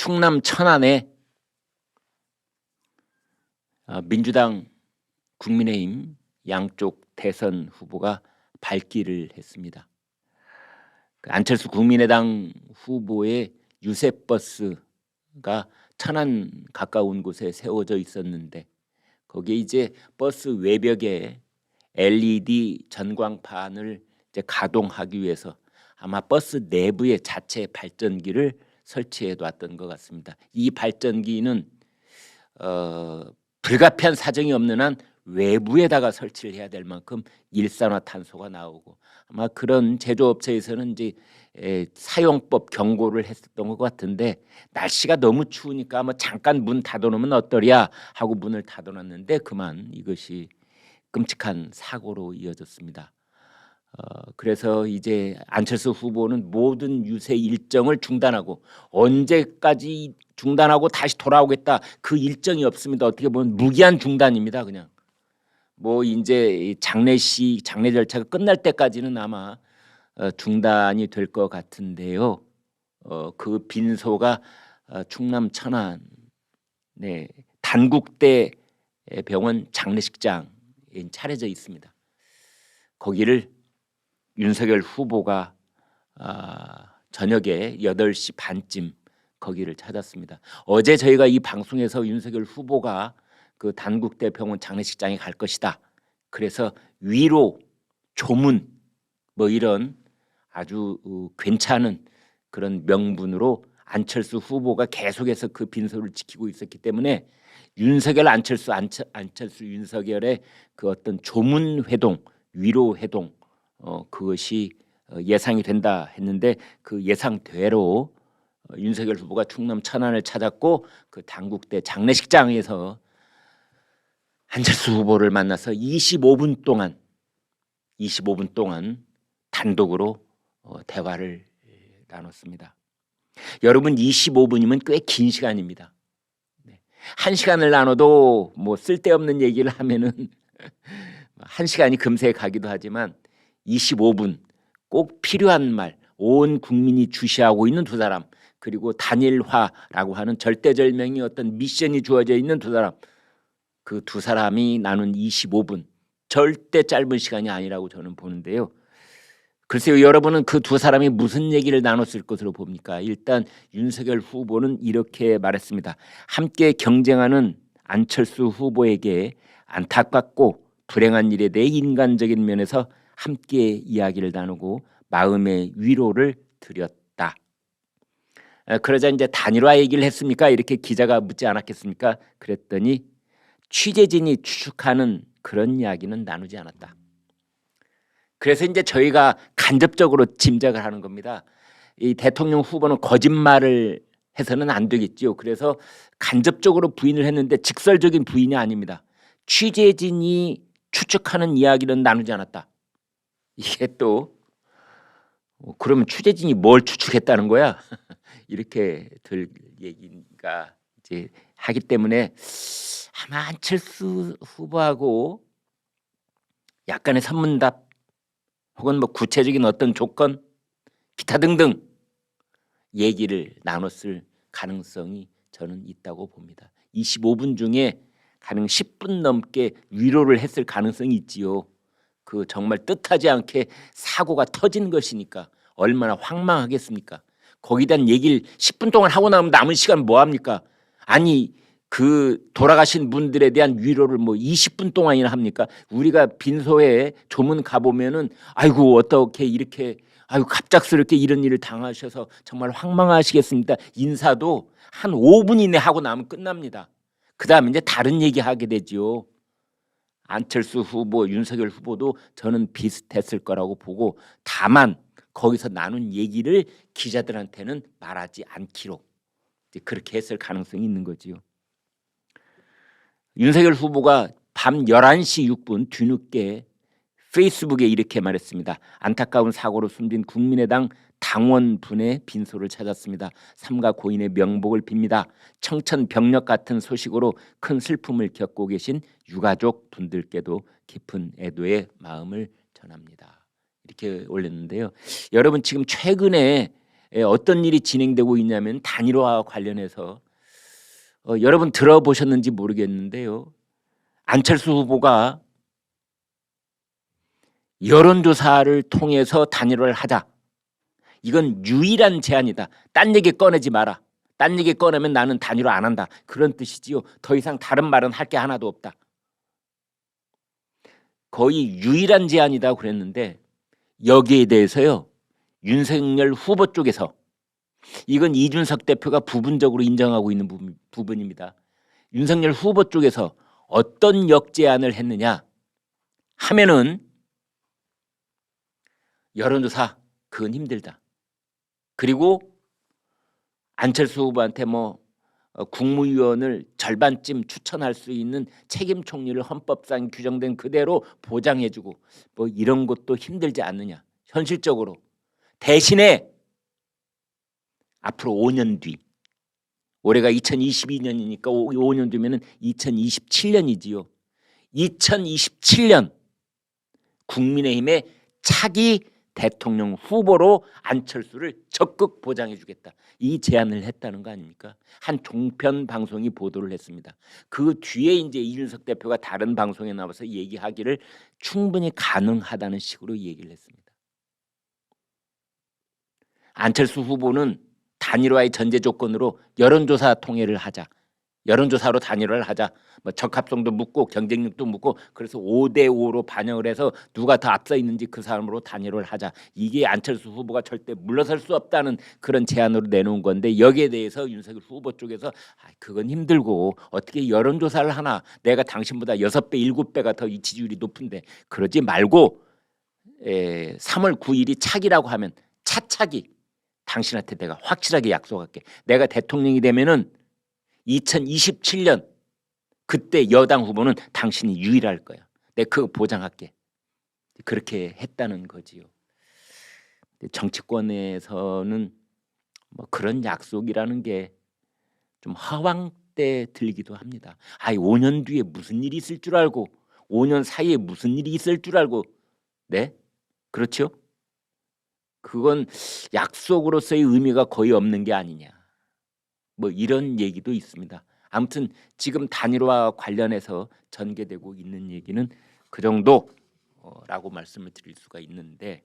충남 천안에 민주당, 국민의힘 양쪽 대선 후보가 발길을 했습니다. 안철수 국민의당 후보의 유세버스가 천안 가까운 곳에 세워져 있었는데 거기에 이제 버스 외벽에 LED 전광판을 이제 가동하기 위해서 아마 버스 내부에 자체 발전기를 설치해 놨던 것 같습니다. 이 발전기는 불가피한 사정이 없는 한 외부에다가 설치를 해야 될 만큼 일산화탄소가 나오고 아마 그런 제조업체에서는 이제 사용법 경고를 했었던 것 같은데 날씨가 너무 추우니까 뭐 잠깐 문 닫아놓으면 어떠랴 하고 문을 닫아놨는데 그만 이것이 끔찍한 사고로 이어졌습니다. 그래서 이제 안철수 후보는 모든 유세 일정을 중단하고 언제까지 중단하고 다시 돌아오겠다 그 일정이 없습니다. 어떻게 보면 무기한 중단입니다. 그냥 뭐 이제 장례 절차가 끝날 때까지는 아마 중단이 될 것 같은데요. 그 빈소가 충남 천안 단국대 병원 장례식장에 차려져 있습니다. 거기를 윤석열 후보가 저녁에 8시 반쯤 거기를 찾았습니다. 어제 저희가 이 방송에서 윤석열 후보가 그 단국대 병원 장례식장에 갈 것이다. 그래서 위로 조문 뭐 이런 아주 괜찮은 그런 명분으로 안철수 후보가 계속해서 그 빈소를 지키고 있었기 때문에 윤석열 안철수 윤석열의 그 어떤 조문 회동 위로 회동 그것이 예상이 된다 했는데 그 예상대로 윤석열 후보가 충남 천안을 찾았고 그 단국대 장례식장에서 안철수 후보를 만나서 25분 동안 단독으로 대화를 나눴습니다. 여러분 25분이면 꽤 긴 시간입니다. 1시간을 나눠도 뭐 쓸데없는 얘기를 하면은 1시간이 금세 가기도 하지만 25분 꼭 필요한 말, 온 국민이 주시하고 있는 두 사람 그리고 단일화라고 하는 절대절명의 어떤 미션이 주어져 있는 두 사람 그 두 사람이 나눈 25분 절대 짧은 시간이 아니라고 저는 보는데요. 글쎄요, 여러분은 그 두 사람이 무슨 얘기를 나눴을 것으로 봅니까? 일단 윤석열 후보는 이렇게 말했습니다. 함께 경쟁하는 안철수 후보에게 안타깝고 불행한 일에 대해 인간적인 면에서 함께 이야기를 나누고 마음의 위로를 드렸다. 그러자 이제 단일화 얘기를 했습니까? 이렇게 기자가 묻지 않았겠습니까? 그랬더니 취재진이 추측하는 그런 이야기는 나누지 않았다. 그래서 이제 저희가 간접적으로 짐작을 하는 겁니다. 이 대통령 후보는 거짓말을 해서는 안 되겠죠. 그래서 간접적으로 부인을 했는데 직설적인 부인이 아닙니다. 취재진이 추측하는 이야기는 나누지 않았다. 이게 또 그러면 취재진이 뭘 추측했다는 거야? 이렇게 들 얘기가 이제 하기 때문에 아마 안철수 후보하고 약간의 선문답 혹은 뭐 구체적인 어떤 조건 기타 등등 얘기를 나눴을 가능성이 저는 있다고 봅니다. 25분 중에 가능 10분 넘게 위로를 했을 가능성이 있지요. 그 정말 뜻하지 않게 사고가 터진 것이니까 얼마나 황망하겠습니까? 거기에 대한 얘기를 10분 동안 하고 나면 남은 시간 뭐 합니까? 아니 그 돌아가신 분들에 대한 위로를 뭐 20분 동안이나 합니까? 우리가 빈소에 조문 가보면은 아이고 어떻게 이렇게 아이고 갑작스럽게 이런 일을 당하셔서 정말 황망하시겠습니다. 인사도 한 5분 이내 하고 나면 끝납니다. 그 다음에 이제 다른 얘기 하게 되지요. 안철수 후보, 윤석열 후보도 저는 비슷했을 거라고 보고 다만 거기서 나눈 얘기를 기자들한테는 말하지 않기로 그렇게 했을 가능성이 있는 거지요. 윤석열 후보가 밤 11시 6분 뒤늦게 페이스북에 이렇게 말했습니다. 안타까운 사고로 숨진 국민의당 당원분의 빈소를 찾았습니다. 삼가 고인의 명복을 빕니다. 청천벽력 같은 소식으로 큰 슬픔을 겪고 계신 유가족 분들께도 깊은 애도의 마음을 전합니다. 이렇게 올렸는데요. 여러분 지금 최근에 어떤 일이 진행되고 있냐면 단일화와 관련해서 여러분 들어보셨는지 모르겠는데요. 안철수 후보가 여론조사를 통해서 단일화를 하자. 이건 유일한 제안이다. 딴 얘기 꺼내지 마라. 딴 얘기 꺼내면 나는 단일화 안 한다. 그런 뜻이지요. 더 이상 다른 말은 할 게 하나도 없다. 거의 유일한 제안이다 그랬는데 여기에 대해서요. 윤석열 후보 쪽에서 이건 이준석 대표가 부분적으로 인정하고 있는 부분입니다. 윤석열 후보 쪽에서 어떤 역제안을 했느냐 하면은 여론조사 그건 힘들다. 그리고 안철수 후보한테 국무위원을 절반쯤 추천할 수 있는 책임 총리를 헌법상 규정된 그대로 보장해주고 이런 것도 힘들지 않느냐. 현실적으로 대신에 앞으로 5년 뒤 올해가 2022년이니까 5년 뒤면은 2027년이지요. 2027년 국민의힘의 차기 대통령 후보로 안철수를 적극 보장해주겠다. 이 제안을 했다는 거 아닙니까? 한 종편 방송이 보도를 했습니다. 그 뒤에 이제 이준석 대표가 다른 방송에 나와서 얘기하기를 충분히 가능하다는 식으로 얘기를 했습니다. 안철수 후보는 단일화의 전제 조건으로 여론조사 통해를 하자. 여론조사로 단일화를 하자. 적합성도 묻고 경쟁력도 묻고 그래서 5대5로 반영을 해서 누가 더 앞서 있는지 그 사람으로 단일화를 하자. 이게 안철수 후보가 절대 물러설 수 없다는 그런 제안으로 내놓은 건데 여기에 대해서 윤석열 후보 쪽에서 그건 힘들고 어떻게 여론조사를 하나. 내가 당신보다 6배 7배가 더 이 지지율이 높은데 그러지 말고 3월 9일이 차기라고 하면 차차기 당신한테 내가 확실하게 약속할게. 내가 대통령이 되면은 2027년 그때 여당 후보는 당신이 유일할 거야. 내가 그거 보장할게. 그렇게 했다는 거지요. 정치권에서는 그런 약속이라는 게 좀 허황때 들기도 합니다. 5년 뒤에 무슨 일이 있을 줄 알고 5년 사이에 무슨 일이 있을 줄 알고 네? 그렇죠? 그건 약속으로서의 의미가 거의 없는 게 아니냐. 이런 얘기도 있습니다. 아무튼 지금 단일화 관련해서 전개되고 있는 얘기는 그 정도라고 말씀을 드릴 수가 있는데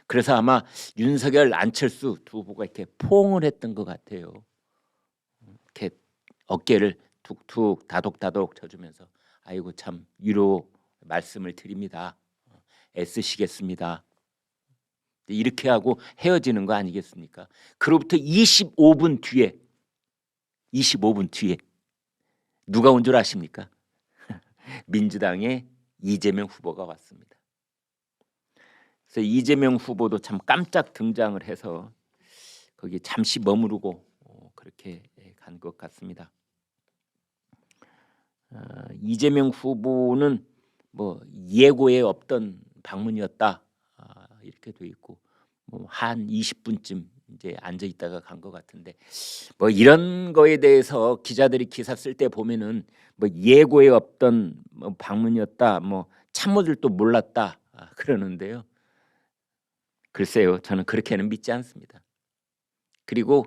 그래서 아마 윤석열, 안철수 두 후보가 이렇게 포옹을 했던 것 같아요. 이렇게 어깨를 툭툭 다독다독 쳐주면서 아이고 참 위로 말씀을 드립니다. 애쓰시겠습니다. 이렇게 하고 헤어지는 거 아니겠습니까? 그로부터 25분 뒤에 누가 온 줄 아십니까? 민주당의 이재명 후보가 왔습니다. 그래서 이재명 후보도 참 깜짝 등장을 해서 거기 잠시 머무르고 그렇게 간 것 같습니다. 이재명 후보는 예고에 없던 방문이었다. 이렇게 돼 있고 한 20분쯤 이제 앉아 있다가 간 것 같은데 이런 거에 대해서 기자들이 기사 쓸 때 보면은 예고에 없던 방문이었다. 참모들도 몰랐다 그러는데요. 글쎄요, 저는 그렇게는 믿지 않습니다. 그리고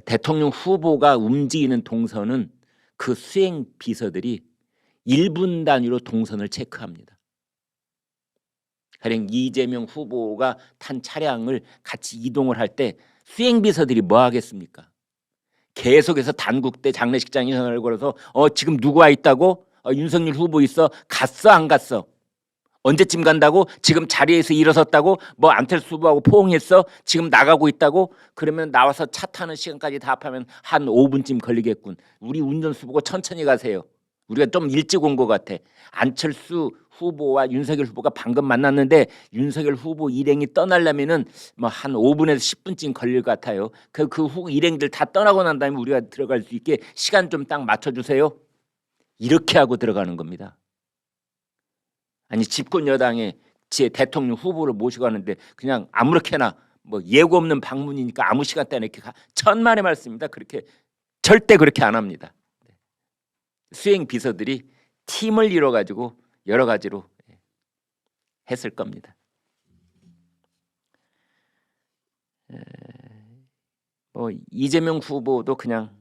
대통령 후보가 움직이는 동선은 그 수행 비서들이 1분 단위로 동선을 체크합니다. 가령 이재명 후보가 탄 차량을 같이 이동을 할 때 수행 비서들이 뭐 하겠습니까? 계속해서 단국대 장례식장에 전화를 걸어서 지금 누구 와 있다고? 윤석열 후보 있어? 갔어 안 갔어? 언제쯤 간다고? 지금 자리에서 일어섰다고? 안철수 후보하고 포옹했어? 지금 나가고 있다고? 그러면 나와서 차 타는 시간까지 다 합하면 한 5분쯤 걸리겠군. 우리 운전수 보고 천천히 가세요. 우리가 좀 일찍 온 것 같아. 안철수 후보와 윤석열 후보가 방금 만났는데 윤석열 후보 일행이 떠나려면은 한 5분에서 10분쯤 걸릴 것 같아요. 그 후 일행들 다 떠나고 난 다음에 우리가 들어갈 수 있게 시간 좀 딱 맞춰주세요. 이렇게 하고 들어가는 겁니다. 아니 집권 여당의 제 대통령 후보를 모시고 가는데 그냥 아무렇게나 예고 없는 방문이니까 아무 시간대나 이렇게 천만의 말씀입니다. 그렇게 절대 그렇게 안 합니다. 수행 비서들이 팀을 이뤄 가지고 여러 가지로 했을 겁니다. 이재명 후보도 그냥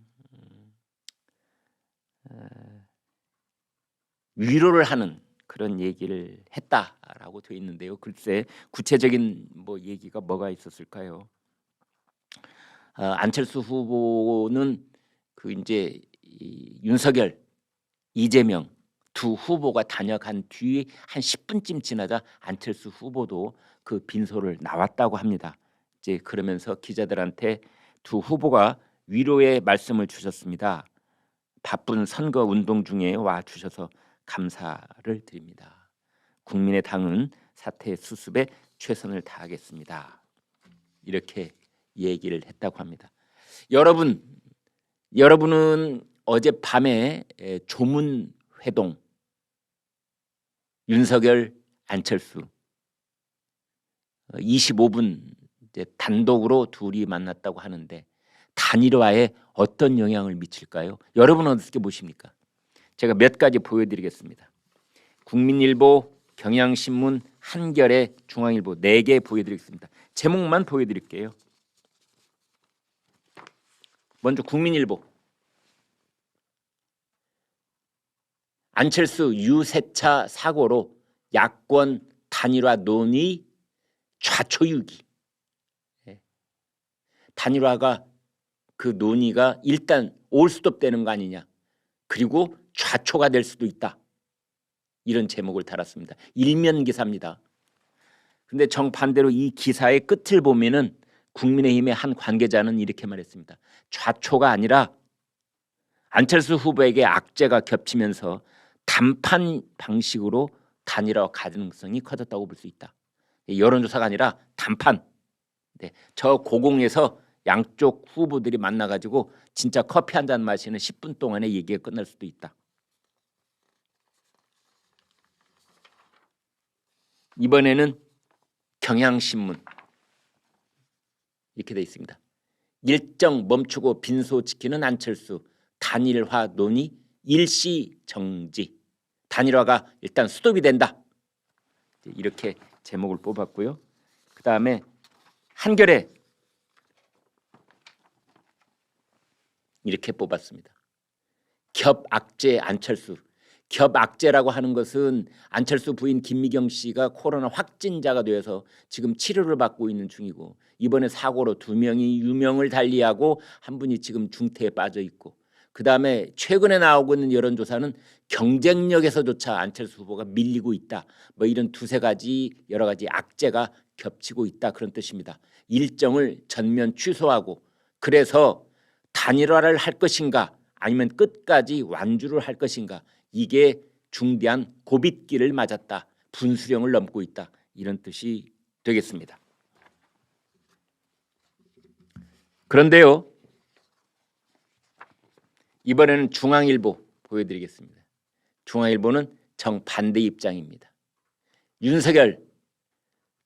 위로를 하는 그런 얘기를 했다라고 되어 있는데요. 글쎄 구체적인 얘기가 뭐가 있었을까요? 안철수 후보는 그 이제 윤석열, 이재명 두 후보가 다녀간 뒤 한 10분쯤 지나자 안철수 후보도 그 빈소를 나왔다고 합니다. 이제 그러면서 기자들한테 두 후보가 위로의 말씀을 주셨습니다. 바쁜 선거 운동 중에 와 주셔서 감사를 드립니다. 국민의당은 사태 수습에 최선을 다하겠습니다. 이렇게 얘기를 했다고 합니다. 여러분은 어젯밤에 조문 회동 윤석열, 안철수 25분 이제 단독으로 둘이 만났다고 하는데 단일화에 어떤 영향을 미칠까요? 여러분은 어떻게 보십니까? 제가 몇 가지 보여드리겠습니다. 국민일보, 경향신문, 한겨레, 중앙일보 4개 보여드리겠습니다. 제목만 보여드릴게요. 먼저 국민일보. 안철수 유세차 사고로 야권 단일화 논의 좌초유기. 단일화가 그 논의가 일단 올스톱되는 거 아니냐. 그리고 좌초가 될 수도 있다. 이런 제목을 달았습니다. 일면 기사입니다. 근데 정반대로 이 기사의 끝을 보면은 국민의힘의 한 관계자는 이렇게 말했습니다. 좌초가 아니라 안철수 후보에게 악재가 겹치면서 단판 방식으로 단일화 가능성이 커졌다고 볼 수 있다. 여론조사가 아니라 단판. 네, 저 고공에서 양쪽 후보들이 만나가지고 진짜 커피 한 잔 마시는 10분 동안에 얘기가 끝날 수도 있다. 이번에는 경향신문 이렇게 돼 있습니다. 일정 멈추고 빈소 지키는 안철수 단일화 논의 일시 정지. 단일화가 일단 스톱이 된다. 이렇게 제목을 뽑았고요. 그 다음에 한겨레 이렇게 뽑았습니다. 겹악재 안철수. 겹악재라고 하는 것은 안철수 부인 김미경 씨가 코로나 확진자가 되어서 지금 치료를 받고 있는 중이고 이번에 사고로 2명이 유명을 달리하고 한 분이 지금 중태에 빠져 있고 그다음에 최근에 나오고 있는 여론조사는 경쟁력에서조차 안철수 후보가 밀리고 있다. 이런 두세 가지 여러 가지 악재가 겹치고 있다 그런 뜻입니다. 일정을 전면 취소하고 그래서 단일화를 할 것인가 아니면 끝까지 완주를 할 것인가 이게 중대한 고빗길을 맞았다. 분수령을 넘고 있다. 이런 뜻이 되겠습니다. 그런데요. 이번에는 중앙일보 보여드리겠습니다. 중앙일보는 정반대 입장입니다. 윤석열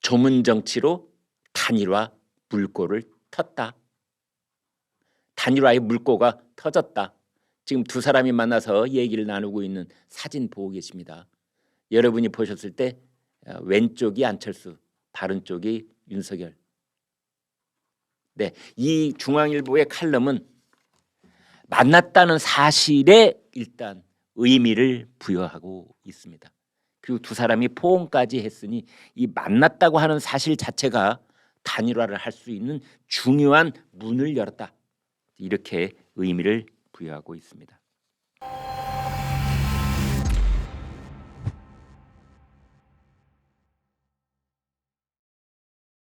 조문 정치로 단일화 물꼬를 텄다. 단일화의 물꼬가 터졌다. 지금 두 사람이 만나서 얘기를 나누고 있는 사진 보고 계십니다. 여러분이 보셨을 때 왼쪽이 안철수, 바른쪽이 윤석열. 네, 이 중앙일보의 칼럼은 만났다는 사실에 일단 의미를 부여하고 있습니다. 그리고 두 사람이 포옹까지 했으니 이 만났다고 하는 사실 자체가 단일화를 할 수 있는 중요한 문을 열었다. 이렇게 의미를 부여하고 있습니다.